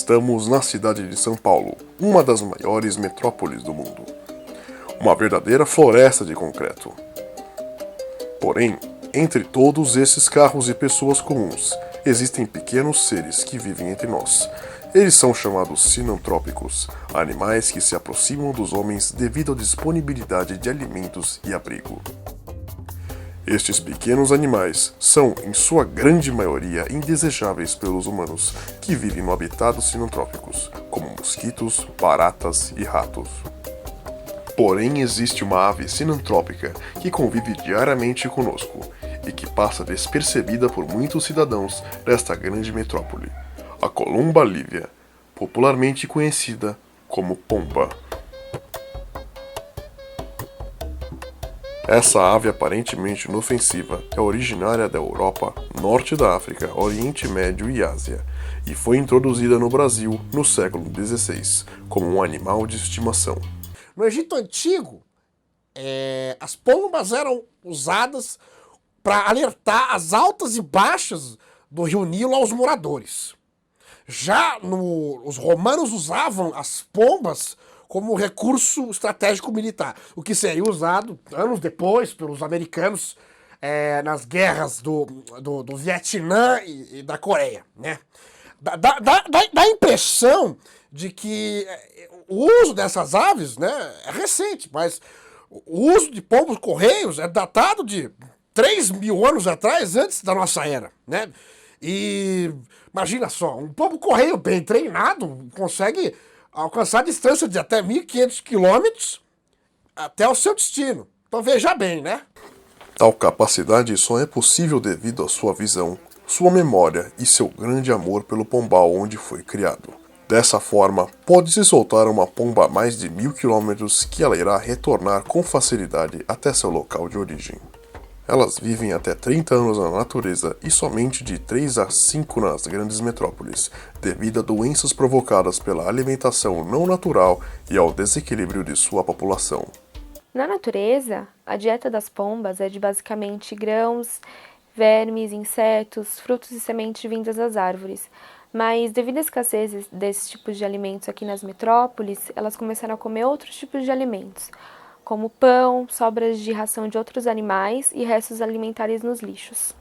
Estamos na cidade de São Paulo, uma das maiores metrópoles do mundo. Uma verdadeira floresta de concreto. Porém, entre todos esses carros e pessoas comuns, existem pequenos seres que vivem entre nós. Eles são chamados sinantrópicos, animais que se aproximam dos homens devido à disponibilidade de alimentos e abrigo. Estes pequenos animais são, em sua grande maioria, indesejáveis pelos humanos, que vivem no habitat dos sinantrópicos, como mosquitos, baratas e ratos. Porém, existe uma ave sinantrópica que convive diariamente conosco e que passa despercebida por muitos cidadãos desta grande metrópole, a columba lívia, popularmente conhecida como pomba. Essa ave aparentemente inofensiva é originária da Europa, Norte da África, Oriente Médio e Ásia, e foi introduzida no Brasil no século XVI como um animal de estimação. No Egito Antigo, as pombas eram usadas para alertar as altas e baixas do rio Nilo aos moradores. Já os romanos usavam as pombas como recurso estratégico militar, o que seria usado anos depois pelos americanos nas guerras do Vietnã e da Coreia, né? Dá a impressão de que o uso dessas aves, né, é recente, mas o uso de pombos-correios é datado de 3.000 anos atrás, antes da nossa era, né? E imagina só, um pombo-correio bem treinado consegue alcançar a distância de até 1.500 quilômetros até o seu destino. Então veja bem, né? Tal capacidade só é possível devido à sua visão, sua memória e seu grande amor pelo pombal onde foi criado. Dessa forma, pode-se soltar uma pomba a mais de 1.000 quilômetros que ela irá retornar com facilidade até seu local de origem. Elas vivem até 30 anos na natureza e somente de 3 a 5 nas grandes metrópoles, devido a doenças provocadas pela alimentação não natural e ao desequilíbrio de sua população. Na natureza, a dieta das pombas é de basicamente grãos, vermes, insetos, frutos e sementes vindas das árvores. Mas, devido à escassez desses tipos de alimentos aqui nas metrópoles, elas começaram a comer outros tipos de alimentos, como pão, sobras de ração de outros animais e restos alimentares nos lixos.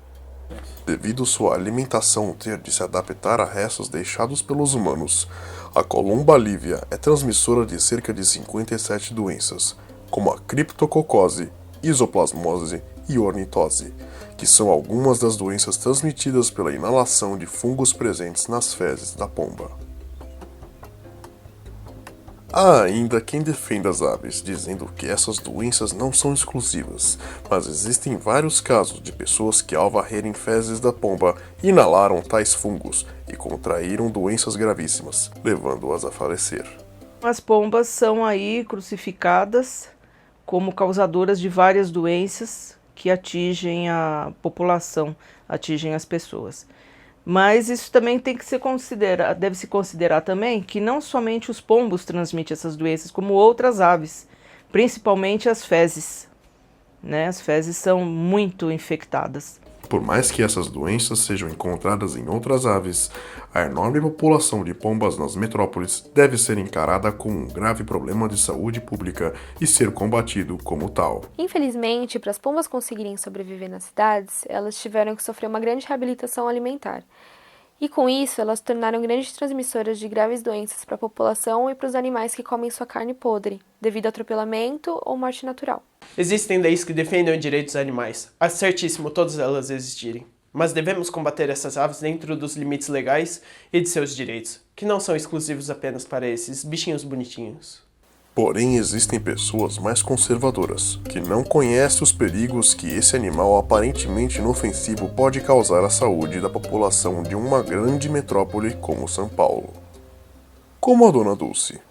Devido sua alimentação ter de se adaptar a restos deixados pelos humanos, a columba lívia é transmissora de cerca de 57 doenças, como a criptococose, isoplasmose e ornitose, que são algumas das doenças transmitidas pela inalação de fungos presentes nas fezes da pomba. Há ainda quem defenda as aves, dizendo que essas doenças não são exclusivas, mas existem vários casos de pessoas que ao varrerem fezes da pomba inalaram tais fungos e contraíram doenças gravíssimas, levando-as a falecer. As pombas são aí crucificadas como causadoras de várias doenças que atingem a população, atingem as pessoas. Mas isso também tem que ser considerado, deve-se considerar também que não somente os pombos transmitem essas doenças, como outras aves, principalmente as fezes, né? As fezes são muito infectadas. Por mais que essas doenças sejam encontradas em outras aves, a enorme população de pombas nas metrópoles deve ser encarada como um grave problema de saúde pública e ser combatido como tal. Infelizmente, para as pombas conseguirem sobreviver nas cidades, elas tiveram que sofrer uma grande reabilitação alimentar. E com isso, elas se tornaram grandes transmissoras de graves doenças para a população e para os animais que comem sua carne podre, devido a atropelamento ou morte natural. Existem leis que defendem os direitos dos animais. É certíssimo todas elas existirem. Mas devemos combater essas aves dentro dos limites legais e de seus direitos, que não são exclusivos apenas para esses bichinhos bonitinhos. Porém, existem pessoas mais conservadoras, que não conhecem os perigos que esse animal aparentemente inofensivo pode causar à saúde da população de uma grande metrópole como São Paulo. Como a Dona Dulce.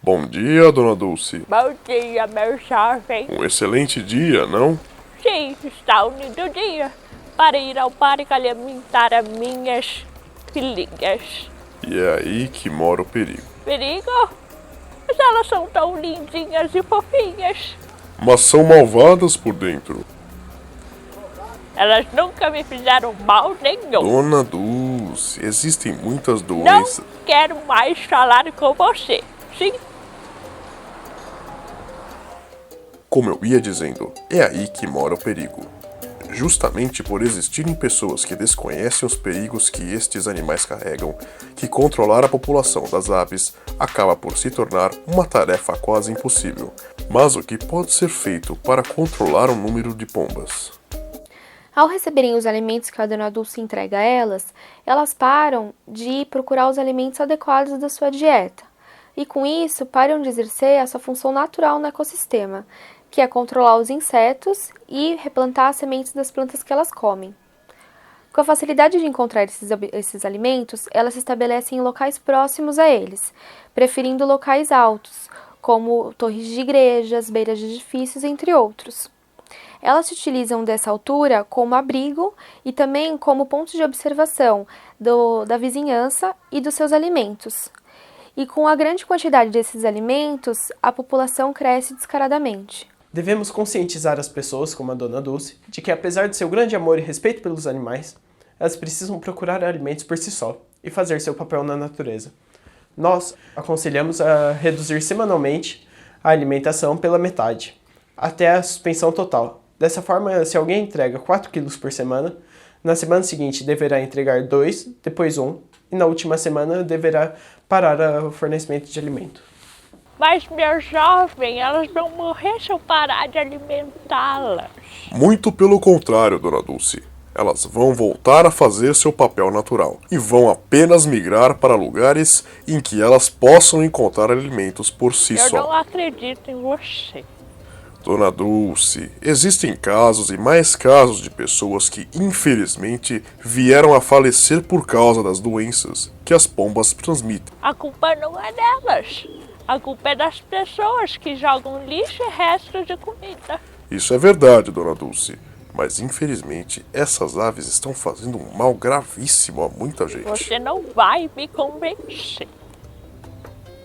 Bom dia, Dona Dulce. Bom dia, meu jovem. Um excelente dia, não? Sim, está unido o dia para ir ao parque alimentar as minhas filhinhas. E é aí que mora o perigo. Perigo? Mas elas são tão lindinhas e fofinhas. Mas são malvadas por dentro. Elas nunca me fizeram mal nenhum. Dona Dulce, existem muitas Não doenças. quero mais falar com você. Sim, Como eu ia dizendo, é aí que mora o perigo. Justamente por existirem pessoas que desconhecem os perigos que estes animais carregam, que controlar a população das aves acaba por se tornar uma tarefa quase impossível. Mas o que pode ser feito para controlar o número de pombas? Ao receberem os alimentos que a Dona Dulce entrega a elas, elas param de procurar os alimentos adequados da sua dieta. E com isso, param de exercer a sua função natural no ecossistema, que é controlar os insetos e replantar as sementes das plantas que elas comem. Com a facilidade de encontrar esses alimentos, elas se estabelecem em locais próximos a eles, preferindo locais altos, como torres de igrejas, beiras de edifícios, entre outros. Elas se utilizam dessa altura como abrigo e também como ponto de observação da vizinhança e dos seus alimentos. E com a grande quantidade desses alimentos, a população cresce descaradamente. Devemos conscientizar as pessoas, como a Dona Dulce, de que apesar de seu grande amor e respeito pelos animais, elas precisam procurar alimentos por si só e fazer seu papel na natureza. Nós aconselhamos a reduzir semanalmente a alimentação pela metade, até a suspensão total. Dessa forma, se alguém entrega 4 kg por semana, na semana seguinte deverá entregar 2, depois 1, e na última semana deverá parar o fornecimento de alimento. mas meu jovem, elas vão morrer se eu parar de alimentá-las. Muito pelo contrário, Dona Dulce. Elas vão voltar a fazer seu papel natural e vão apenas migrar para lugares em que elas possam encontrar alimentos por si Eu só. não acredito em você. Dona Dulce, existem casos e mais casos de pessoas que, infelizmente, vieram a falecer por causa das doenças que as pombas transmitem. A culpa não é delas. A culpa é das pessoas que jogam lixo e restos de comida. Isso é verdade, Dona Dulce, mas infelizmente essas aves estão fazendo um mal gravíssimo a muita gente. Você não vai me convencer.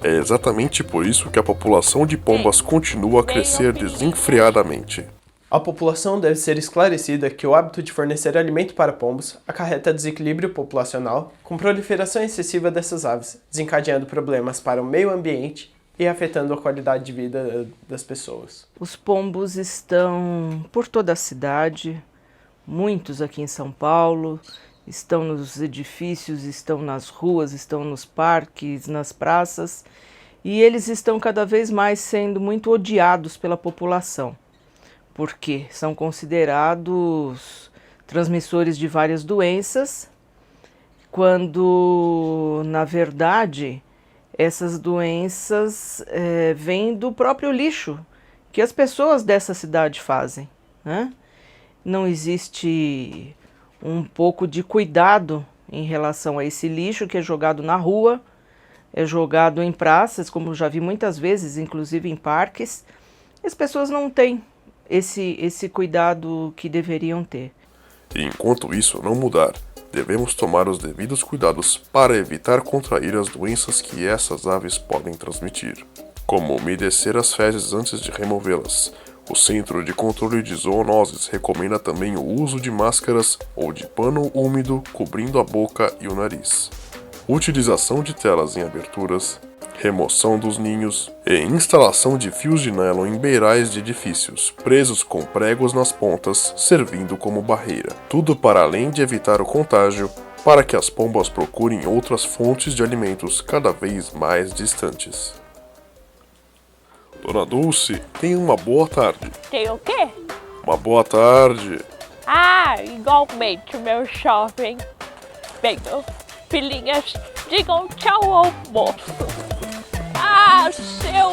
É exatamente por isso que a população de pombas continua a crescer desenfreadamente. A população deve ser esclarecida que o hábito de fornecer alimento para pombos acarreta desequilíbrio populacional com proliferação excessiva dessas aves, desencadeando problemas para o meio ambiente e afetando a qualidade de vida das pessoas. Os pombos estão por toda a cidade, muitos aqui em São Paulo, estão nos edifícios, estão nas ruas, estão nos parques, nas praças, e eles estão cada vez mais sendo muito odiados pela população, porque são considerados transmissores de várias doenças, quando, na verdade, essas doenças vêm do próprio lixo que as pessoas dessa cidade fazem, né? Não existe um pouco de cuidado em relação a esse lixo que é jogado na rua, é jogado em praças, como já vi muitas vezes, inclusive em parques. As pessoas não têm esse cuidado que deveriam ter. E enquanto isso não mudar, devemos tomar os devidos cuidados para evitar contrair as doenças que essas aves podem transmitir, como umedecer as fezes antes de removê-las. O Centro de Controle de Zoonoses recomenda também o uso de máscaras ou de pano úmido cobrindo a boca e o nariz, utilização de telas em aberturas, remoção dos ninhos e instalação de fios de nylon em beirais de edifícios, presos com pregos nas pontas, servindo como barreira. Tudo para além de evitar o contágio, para que as pombas procurem outras fontes de alimentos cada vez mais distantes. Dona Dulce, tenha uma boa tarde. Tem o quê? Uma boa tarde. Ah, igualmente, meu jovem. Venham, filhinhas, digam tchau ao moço. Ah, seu